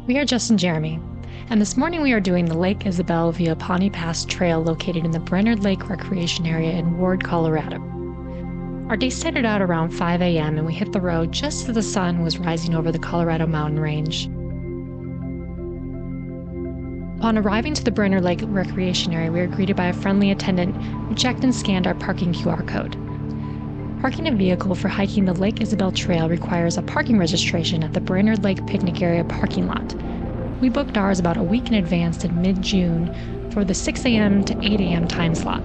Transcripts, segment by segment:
We are Jess and Jeremy, and this morning we are doing the Lake Isabelle via Pawnee Pass Trail located in the Brainard Lake Recreation Area in Ward, Colorado. Our day started out around 5 a.m. and we hit the road just as the sun was rising over the Colorado mountain range. Upon arriving to the Brainard Lake Recreation Area, we were greeted by a friendly attendant who checked and scanned our parking QR code. Parking a vehicle for hiking the Lake Isabelle Trail requires a parking registration at the Brainard Lake Picnic Area parking lot. We booked ours about a week in advance in mid-June for the 6 a.m. to 8 a.m. time slot.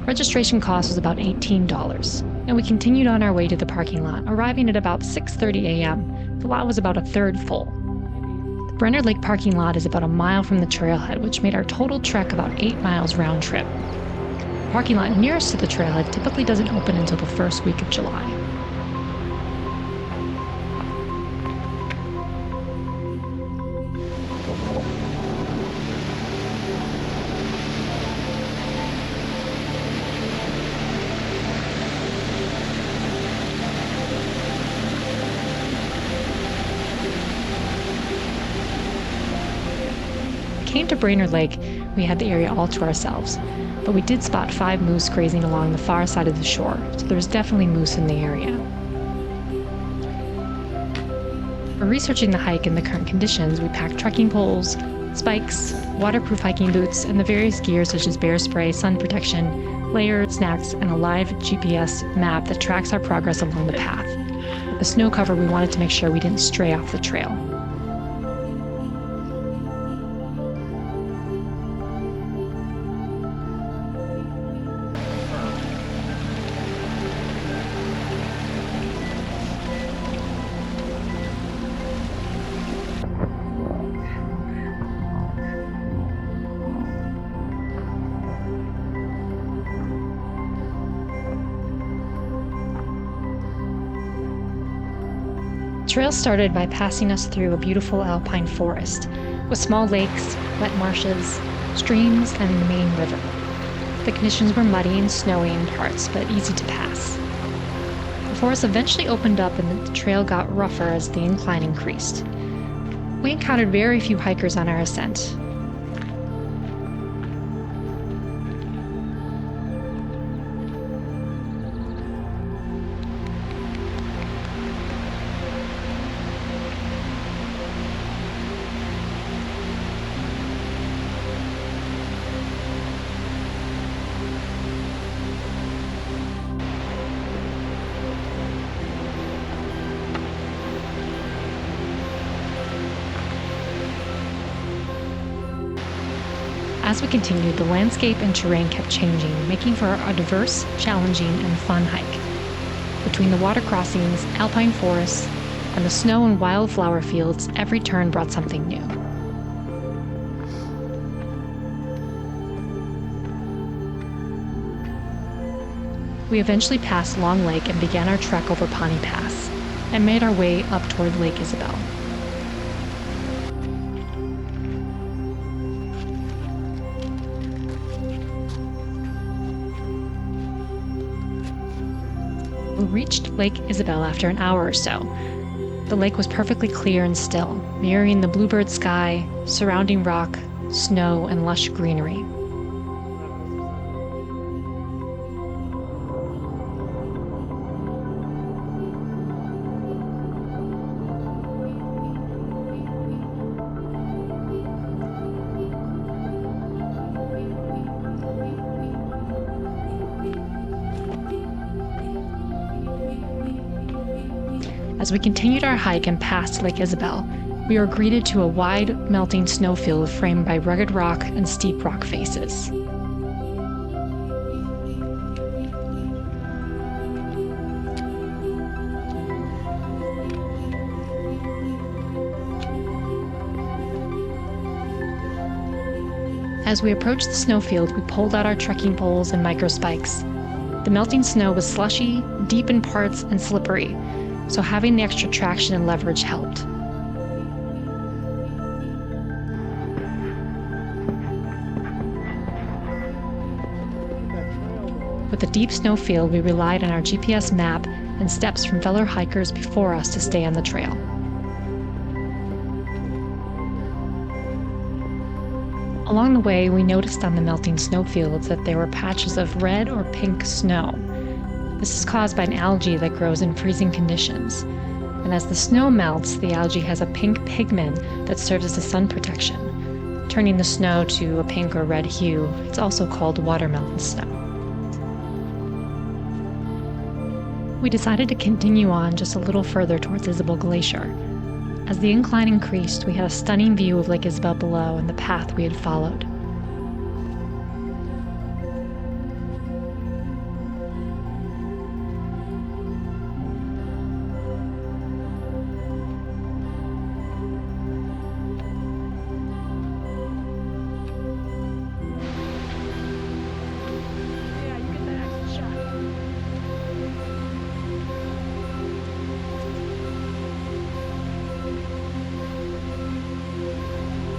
Registration cost was about $18, and we continued on our way to the parking lot, arriving at about 6:30 a.m. The lot was about a third full. The Brainard Lake parking lot is about a mile from the trailhead, which made our total trek about 8 miles round trip. The parking lot nearest to the trailhead typically doesn't open until the first week of July. Came to Brainard Lake, we had the area all to ourselves, but we did spot 5 moose grazing along the far side of the shore, so there was definitely moose in the area. For researching the hike and the current conditions, we packed trekking poles, spikes, waterproof hiking boots, and the various gear such as bear spray, sun protection, layers, snacks, and a live GPS map that tracks our progress along the path. With the snow cover, we wanted to make sure we didn't stray off the trail. The trail started by passing us through a beautiful alpine forest with small lakes, wet marshes, streams, and the main river. The conditions were muddy and snowy in parts, but easy to pass. The forest eventually opened up and the trail got rougher as the incline increased. We encountered very few hikers on our ascent. As we continued, the landscape and terrain kept changing, making for a diverse, challenging, and fun hike. Between the water crossings, alpine forests, and the snow and wildflower fields, every turn brought something new. We eventually passed Long Lake and began our trek over Pawnee Pass, and made our way up toward Lake Isabelle. We reached Lake Isabelle after an hour or so. The lake was perfectly clear and still, mirroring the bluebird sky, surrounding rock, snow, and lush greenery. As we continued our hike and passed Lake Isabelle, we were greeted to a wide, melting snowfield framed by rugged rock and steep rock faces. As we approached the snowfield, we pulled out our trekking poles and microspikes. The melting snow was slushy, deep in parts, and slippery, so having the extra traction and leverage helped. With the deep snow field, we relied on our GPS map and steps from fellow hikers before us to stay on the trail. Along the way, we noticed on the melting snowfields that there were patches of red or pink snow. This is caused by an algae that grows in freezing conditions. And as the snow melts, the algae has a pink pigment that serves as a sun protection, turning the snow to a pink or red hue. It's also called watermelon snow. We decided to continue on just a little further towards Isabelle Glacier. As the incline increased, we had a stunning view of Lake Isabelle below and the path we had followed.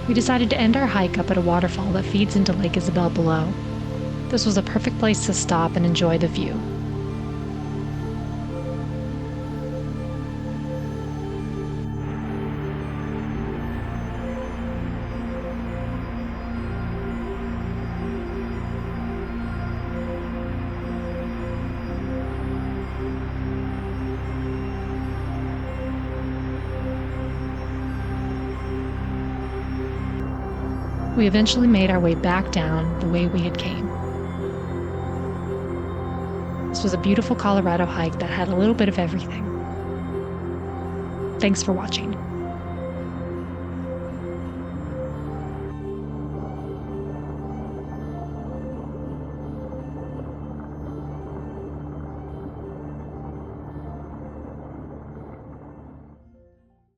We decided to end our hike up at a waterfall that feeds into Lake Isabelle below. This was a perfect place to stop and enjoy the view. We eventually made our way back down the way we had came. This was a beautiful Colorado hike that had a little bit of everything. Thanks for watching.